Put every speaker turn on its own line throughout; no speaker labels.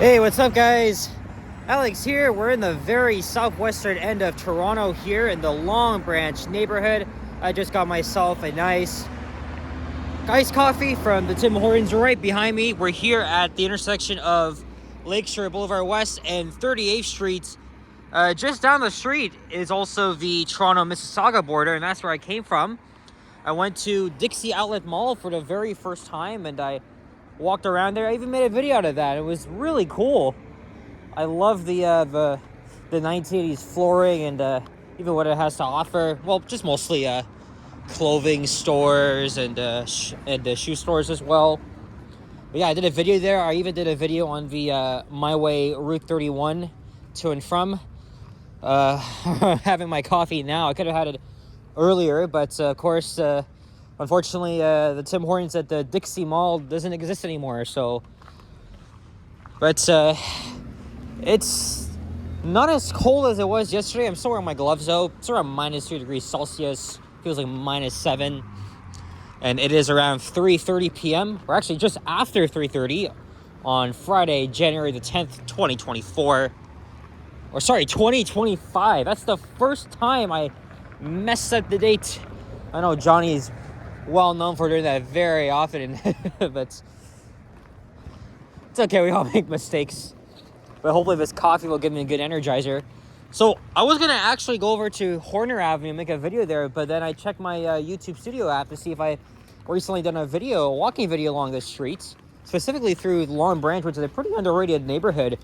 Hey, what's up, guys? Alex here. We're in the very southwestern end of Toronto here in the Long Branch neighborhood. I just got myself a nice iced coffee from the Tim Hortons right behind me. We're here at the intersection of Lakeshore Boulevard West and 38th Street. Just down the street is also the Toronto-Mississauga border, and that's where I came from. I went to Dixie Outlet Mall for the very first time, and I walked around there. I even made a video out of that. It was really cool. I love the 1980s flooring and even what it has to offer. Well, just mostly clothing stores and shoe stores as well. But yeah, I did a video there. I even did a video on the My Way Route 31 to and from. Having my coffee now. I could have had it earlier, but of course, unfortunately, the Tim Hortons at the Dixie Mall doesn't exist anymore. So, but it's not as cold as it was yesterday. I'm still wearing my gloves though. It's around -3 degrees Celsius. Feels like -7, and it is around 3:30 p.m. or actually just after 3:30 on Friday, January the 10th, 2024. Or sorry, 2025. That's the first time I messed up the date. I know Johnny's well known for doing that very often, but it's okay. We all make mistakes. But hopefully this coffee will give me a good energizer. So I was going to actually go over to Horner Avenue and make a video there, but then I checked my YouTube Studio app to see if I recently done a walking video along the streets, specifically through Long Branch, which is a pretty underrated neighborhood.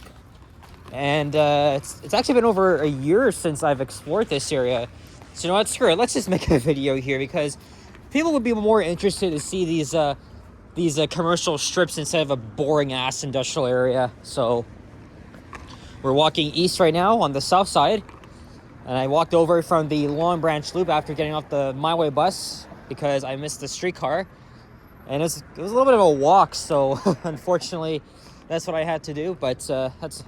And it's actually been over a year since I've explored this area. So you know what, screw it. Let's just make a video here because people would be more interested to see these commercial strips instead of a boring ass industrial area. So we're walking east right now on the south side, and I walked over from the Long Branch Loop after getting off the My Way bus because I missed the streetcar, and it was a little bit of a walk. So unfortunately, that's what I had to do. But that's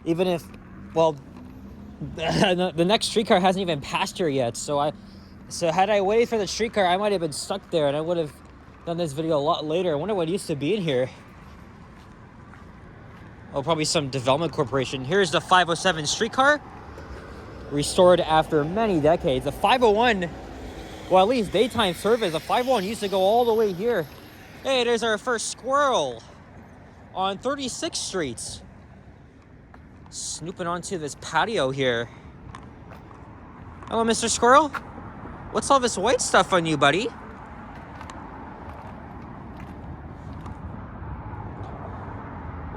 even if, well, the next streetcar hasn't even passed here yet. So had I waited for the streetcar, I might have been stuck there, and I would have done this video a lot later. I wonder what used to be in here. Oh, probably some development corporation. Here's the 507 streetcar, restored after many decades. The 501, well, at least daytime service. The 501 used to go all the way here. Hey, there's our first squirrel on 36th Street. Snooping onto this patio here. Hello, Mr. Squirrel. What's all this white stuff on you, buddy?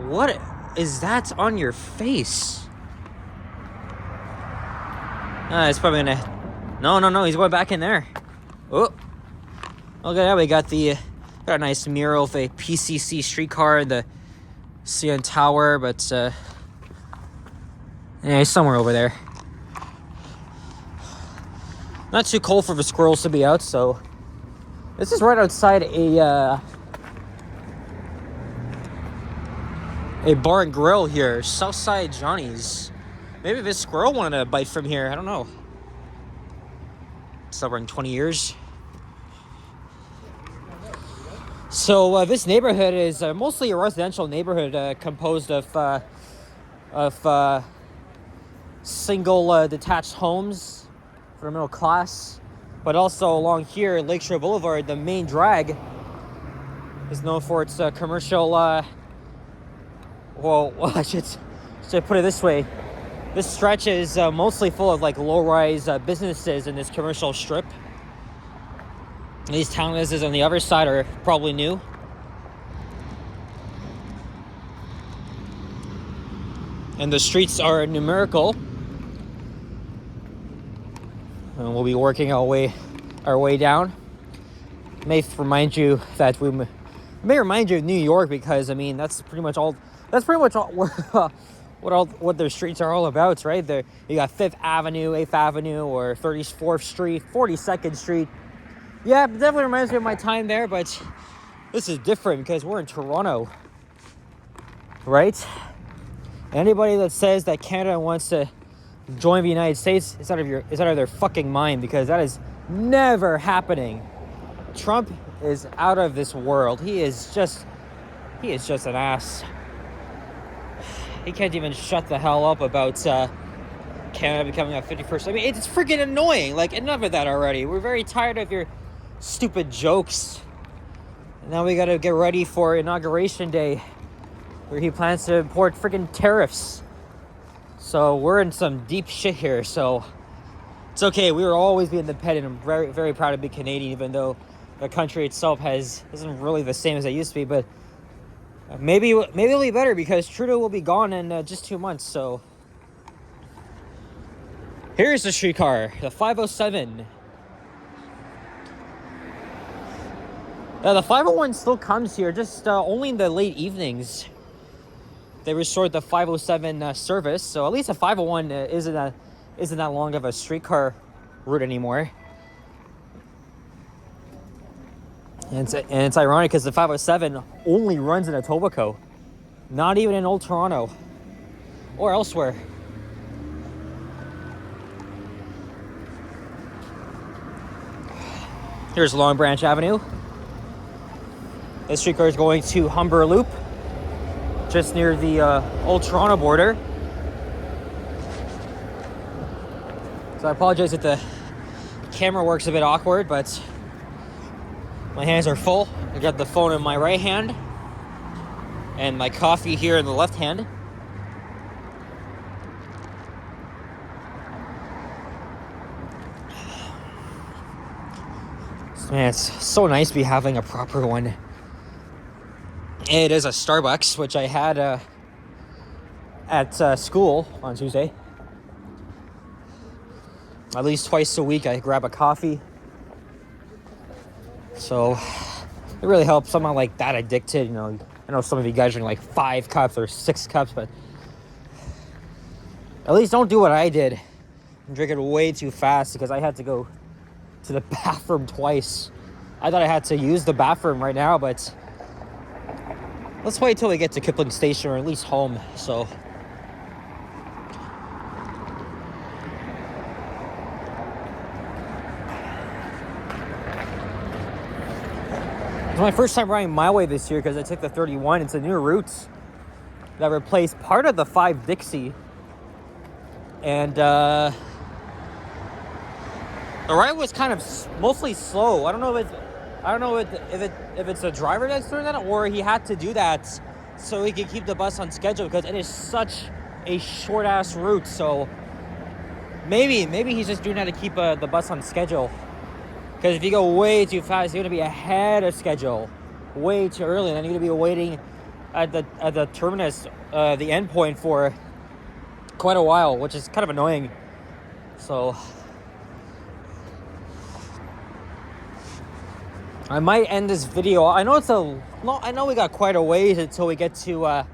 What is that on your face? It's probably gonna... No, he's going back in there. Oh. Look at that, we got a nice mural of a PCC streetcar, the CN Tower, but yeah, he's somewhere over there. Not too cold for the squirrels to be out, so this is right outside a bar and grill here, Southside Johnny's. Maybe this squirrel wanted a bite from here. I don't know. It's over in 20 years. So this neighborhood is mostly a residential neighborhood composed of single detached homes for the middle class, but also along here Lakeshore Boulevard, the main drag is known for its commercial well, I should put it this way. This stretch is mostly full of like low-rise businesses in this commercial strip. And these townhouses on the other side are probably new. And the streets are numerical. And we'll be working our way down. May remind you that may remind you of New York, because I mean that's pretty much all what their streets are all about, right? There you got 5th Avenue, 8th Avenue, or 34th Street, 42nd Street. Yeah, it definitely reminds me of my time there, but this is different because we're in Toronto, right? Anybody that says that Canada wants to join the United States is out of their fucking mind, because that is never happening. Trump is out of this world. He is just an ass. he can't even shut the hell up about Canada becoming a 51st. I mean, it's freaking annoying. Like, enough of that already. We're very tired of your stupid jokes. And now we gotta get ready for Inauguration Day, where he plans to import freaking tariffs. So we're in some deep shit here. So it's okay. We will always be independent. I'm very, very proud to be Canadian, even though the country itself isn't really the same as it used to be. But maybe it'll be better because Trudeau will be gone in just 2 months. So here's the streetcar, the 507. The 501 still comes here, just only in the late evenings. They restored the 507 service, so at least the 501 isn't that long of a streetcar route anymore. And it's ironic because the 507 only runs in Etobicoke, not even in Old Toronto or elsewhere. Here's Long Branch Avenue. This streetcar is going to Humber Loop, just near the Old Toronto border. So I apologize if the camera works a bit awkward, but my hands are full. I got the phone in my right hand and my coffee here in the left hand. Man, it's so nice to be having a proper one. It is a Starbucks, which I had at school on Tuesday. At least twice a week I grab a coffee. So it really helps. I'm not like that addicted, you know. I know some of you guys drink like 5 cups or 6 cups, but at least don't do what I did and drink it way too fast, because I had to go to the bathroom twice. I thought I had to use the bathroom right now, but let's wait till we get to Kipling Station, or at least home. So it's my first time riding my way this year because I took the 31. It's a new route that replaced part of the 5 Dixie, and the ride was kind of mostly slow. I don't know if it's the driver that's doing that, or he had to do that so he could keep the bus on schedule, because it is such a short ass route. So maybe he's just doing that to keep the bus on schedule. Because if you go way too fast, you're gonna be ahead of schedule way too early, and then you're gonna be waiting at the terminus, the end point, for quite a while, which is kind of annoying. So I might end this video. I know I know we got quite a ways until we get to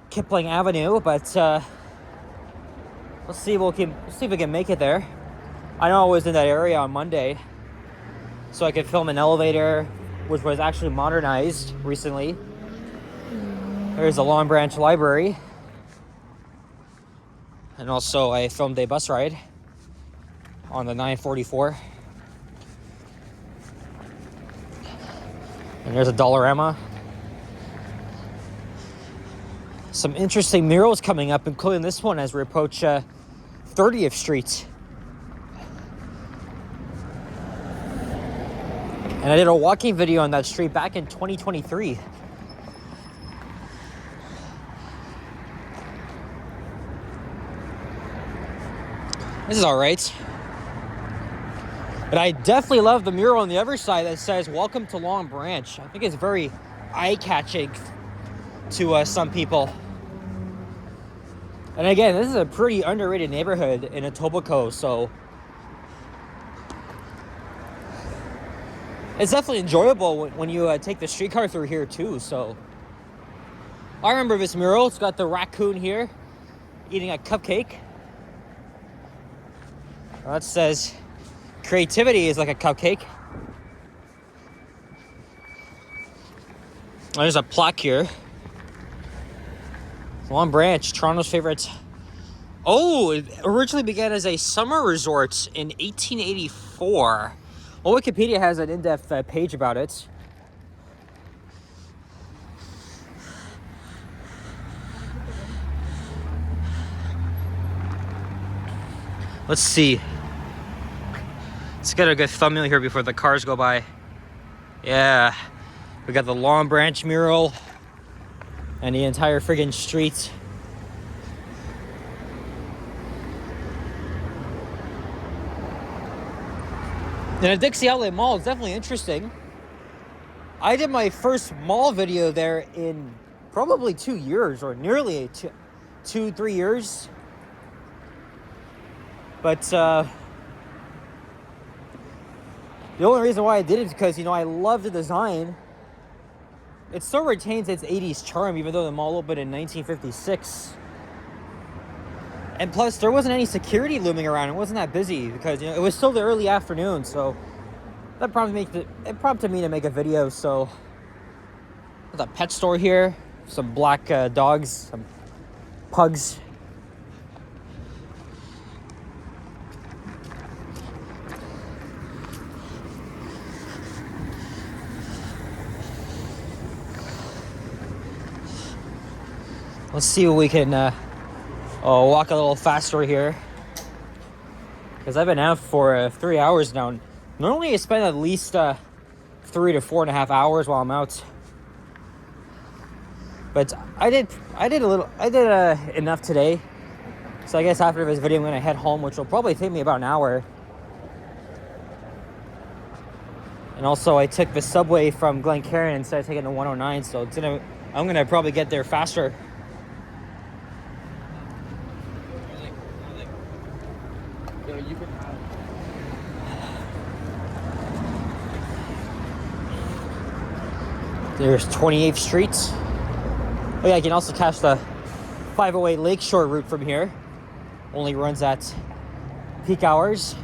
Kipling Avenue, but let's see if we can make it there. I know I was in that area on Monday, so I could film an elevator, which was actually modernized recently. There's the Long Branch Library, and also I filmed a bus ride on the 944. And there's a Dollarama. Some interesting murals coming up, including this one as we approach 30th Street. And I did a walking video on that street back in 2023. This is all right. But I definitely love the mural on the other side that says, "Welcome to Long Branch." I think it's very eye-catching to some people. And again, this is a pretty underrated neighborhood in Etobicoke, so it's definitely enjoyable when you take the streetcar through here too. So I remember this mural. It's got the raccoon here eating a cupcake. Well, that says creativity is like a cupcake. There's a plaque here. Long Branch, Toronto's favorite. Oh, it originally began as a summer resort in 1884. Well, Wikipedia has an in-depth page about it. Let's see. Let's get a good thumbnail here before the cars go by. Yeah. We got the Long Branch mural and the entire friggin' street. And the Dixie Outlet Mall is definitely interesting. I did my first mall video there in probably 2 years, or nearly 3 years. But the only reason why I did it is because, you know, I love the design. It still retains its 80s charm, even though the mall opened in 1956. And plus, there wasn't any security looming around. It wasn't that busy because, you know, it was still the early afternoon. So that prompted me to make a video. So there's a pet store here, some black dogs, some pugs. Let's see what we can walk a little faster here, because I've been out for 3 hours now. Normally I spend at least 3 to 4.5 hours while I'm out, but I did enough today. So I guess after this video I'm gonna head home, which will probably take me about an hour. And also I took the subway from Glencairn instead of taking the 109, so I'm gonna probably get there faster. There's 28th Street. Oh yeah, I can also catch the 508 Lakeshore route from here. Only runs at peak hours.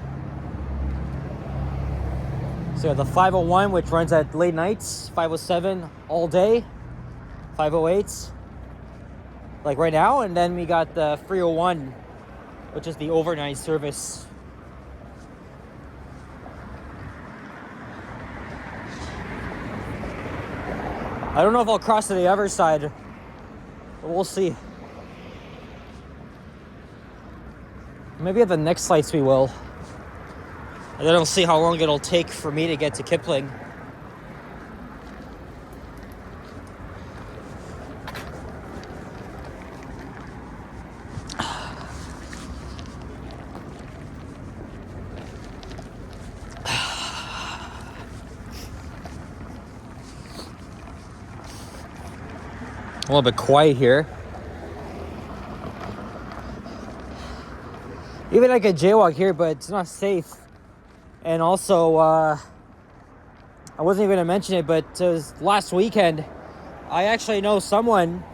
So the 501, which runs at late nights, 507 all day, 508 like right now, and then we got the 301, which is the overnight service. I don't know if I'll cross to the other side, but we'll see. Maybe at the next lights we will. And then I'll see how long it'll take for me to get to Kipling. A little bit quiet here. Even I could jaywalk here, but it's not safe. And also, I wasn't even gonna mention it, but last weekend, I actually know someone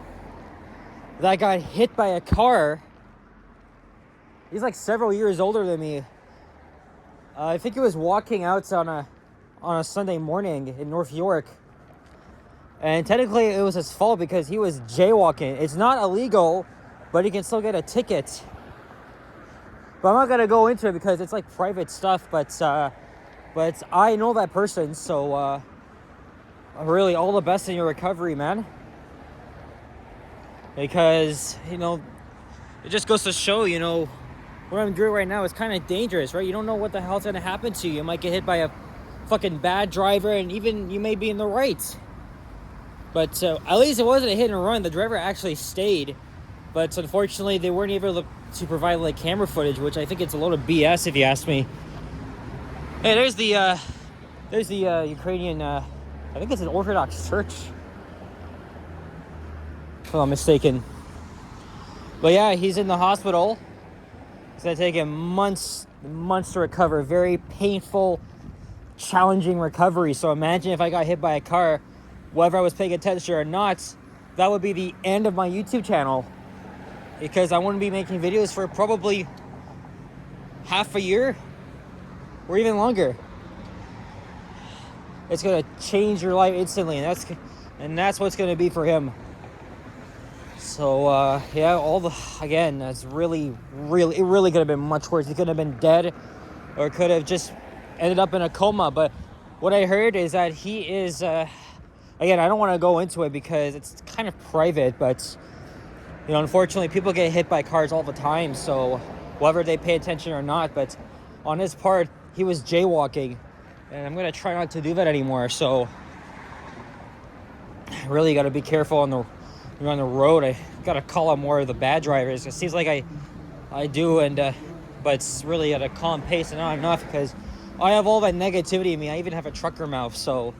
that got hit by a car. He's like several years older than me. I think he was walking out on a Sunday morning in North York. And technically it was his fault because he was jaywalking. It's not illegal, but he can still get a ticket. But I'm not gonna go into it because it's like private stuff. But I know that person, so really all the best in your recovery, man. Because, you know, it just goes to show, you know, what I'm doing right now is kind of dangerous, right? You don't know what the hell's gonna happen to you. You might get hit by a fucking bad driver, and even you may be in the right. But at least it wasn't a hit and run. The driver actually stayed. But unfortunately, they weren't able to provide like camera footage, which I think it's a load of BS if you ask me. Hey, there's the Ukrainian, I think it's an Orthodox church, if I'm not mistaken. But yeah, he's in the hospital. It's gonna take him months to recover. Very painful, challenging recovery. So imagine if I got hit by a car, whether I was paying attention or not, that would be the end of my YouTube channel. Because I wouldn't be making videos for probably half a year or even longer. It's gonna change your life instantly, and that's what's gonna be for him. So yeah, that's really could have been much worse. He could have been dead, or could have just ended up in a coma. But what I heard is that he is again, I don't want to go into it because it's kind of private, but you know, unfortunately people get hit by cars all the time. So whether they pay attention or not. But on his part, he was jaywalking, and I'm gonna try not to do that anymore. So really got to be careful on the road. I got to call out more of the bad drivers. It seems like I do, and but it's really at a calm pace and not enough, because I have all that negativity in me. I even have a trucker mouth, so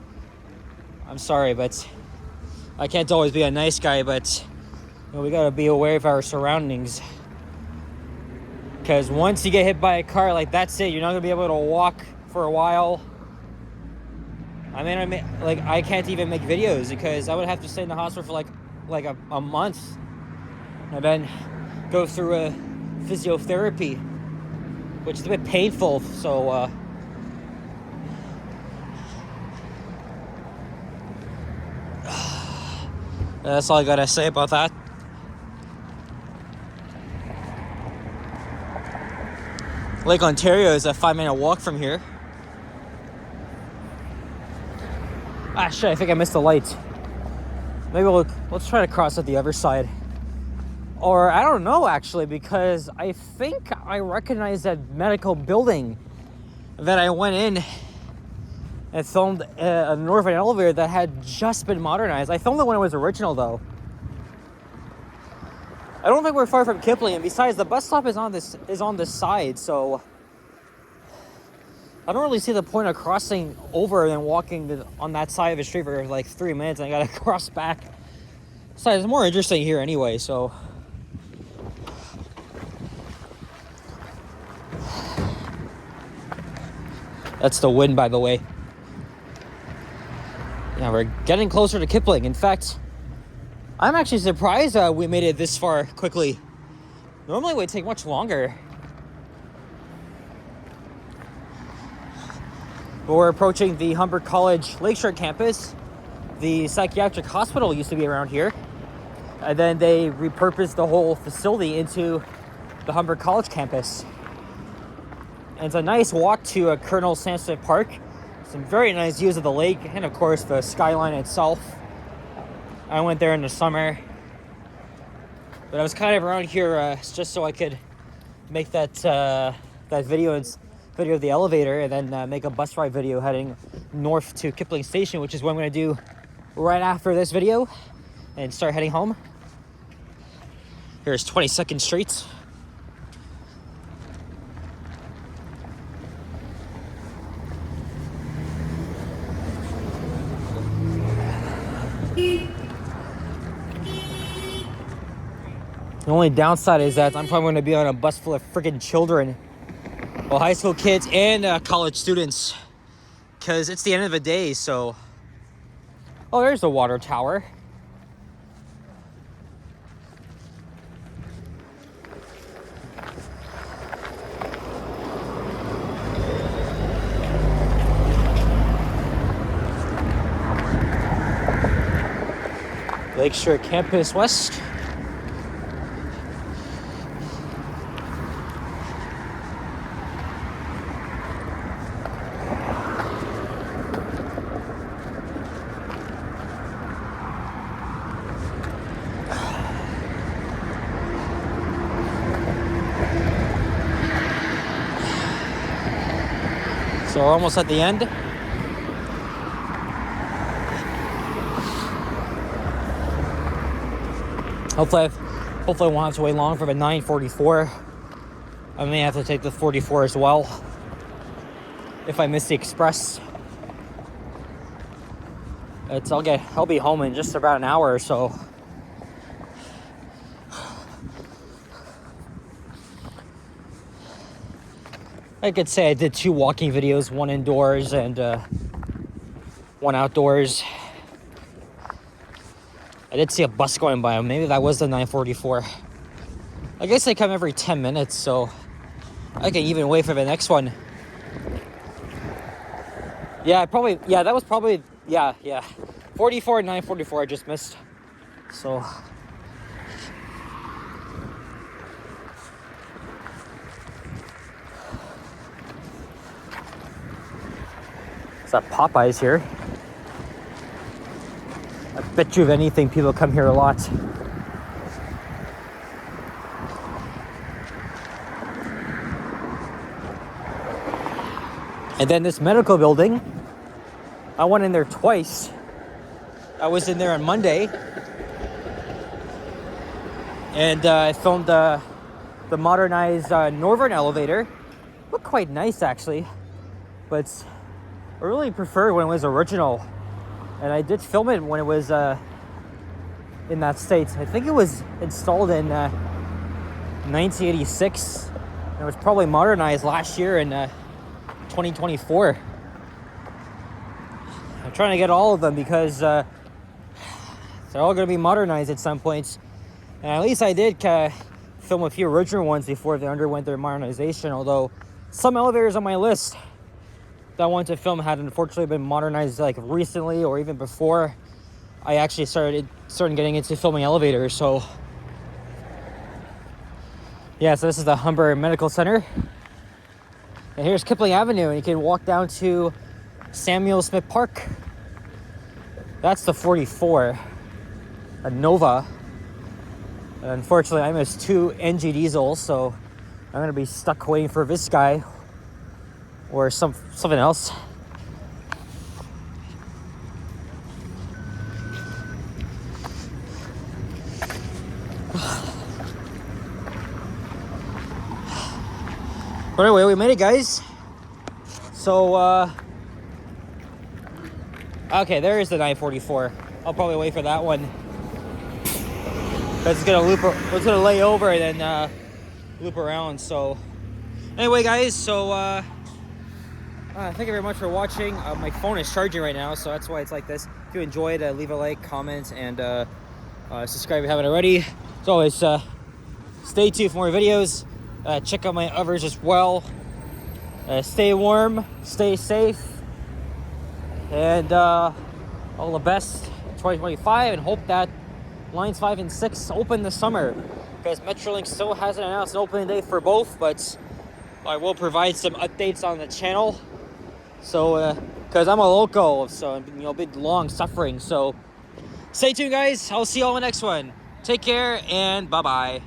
I'm sorry, but I can't always be a nice guy. But you know, we got to be aware of our surroundings, because once you get hit by a car, like, that's it. You're not gonna be able to walk for a while. I mean, I can't even make videos because I would have to stay in the hospital for like a month, and then go through a physiotherapy, which is a bit painful. So that's all I gotta say about that. Lake Ontario is a 5-minute walk from here. Ah, shit, I think I missed the light. Maybe let's try to cross at the other side. Or I don't know, actually, because I think I recognize that medical building that I went in and filmed a north of an elevator that had just been modernized. I filmed it when it was original, though. I don't think we're far from Kipling, and besides, the bus stop is on this side, so I don't really see the point of crossing over and walking on that side of the street for like 3 minutes, and I gotta cross back. Besides, it's more interesting here anyway, so. That's the wind, by the way. Yeah, we're getting closer to Kipling. In fact, I'm actually surprised we made it this far quickly. Normally it would take much longer. But we're approaching the Humber College Lakeshore campus. The psychiatric hospital used to be around here, and then they repurposed the whole facility into the Humber College campus. And it's a nice walk to Colonel Sampson Park. Some very nice views of the lake, and of course the skyline itself. I went there in the summer, but I was kind of around here just so I could make that video of the elevator, and then make a bus ride video heading north to Kipling Station, which is what I'm going to do right after this video and start heading home. Here's 22nd Street. The only downside is that I'm probably going to be on a bus full of freaking children. Well, high school kids and college students. Because it's the end of the day, so. Oh, there's the water tower. Lakeshore Campus West. So we're almost at the end. Hopefully I won't have to wait long for the 944. I may have to take the 44 as well if I miss the express. I'll be home in just about an hour or so. I could say I did 2 walking videos, one indoors and one outdoors. I did see a bus going by. Maybe that was the 944. I guess they come every 10 minutes, so I can even wait for the next one. Yeah, that was probably, yeah. 44 and 944 I just missed. So. It's that Popeyes here. I bet you if anything, people come here a lot. And then this medical building, I went in there twice. I was in there on Monday, and I filmed the modernized northern elevator. Looked quite nice actually, but I really prefer when it was original. And I did film it when it was in that state. I think it was installed in 1986. And it was probably modernized last year in 2024. I'm trying to get all of them because they're all going to be modernized at some point. And at least I did film a few original ones before they underwent their modernization. Although some elevators on my list that I wanted to film had unfortunately been modernized like recently or even before I actually started getting into filming elevators. So yeah, so this is the Humber Medical Center. And here's Kipling Avenue, and you can walk down to Samuel Smith Park. That's the 44, a Nova. And unfortunately, I missed 2 NG diesels, so I'm gonna be stuck waiting for this guy or something else. But anyway, we made it, guys. So, okay, there is the 944. I'll probably wait for that one. It's gonna lay over and then loop around. So, anyway, guys. So, thank you very much for watching. My phone is charging right now, so that's why it's like this. If you enjoyed, leave a like, comment, and subscribe if you haven't already. As always, stay tuned for more videos. Check out my others as well. Stay warm, stay safe, and all the best in 2025, and hope that lines 5 and 6 open this summer, because Metrolink still hasn't announced an opening date for both, but I will provide some updates on the channel. So because I'm a local, so a bit long suffering. So stay tuned, guys. I'll see you all in the next one. Take care and bye bye.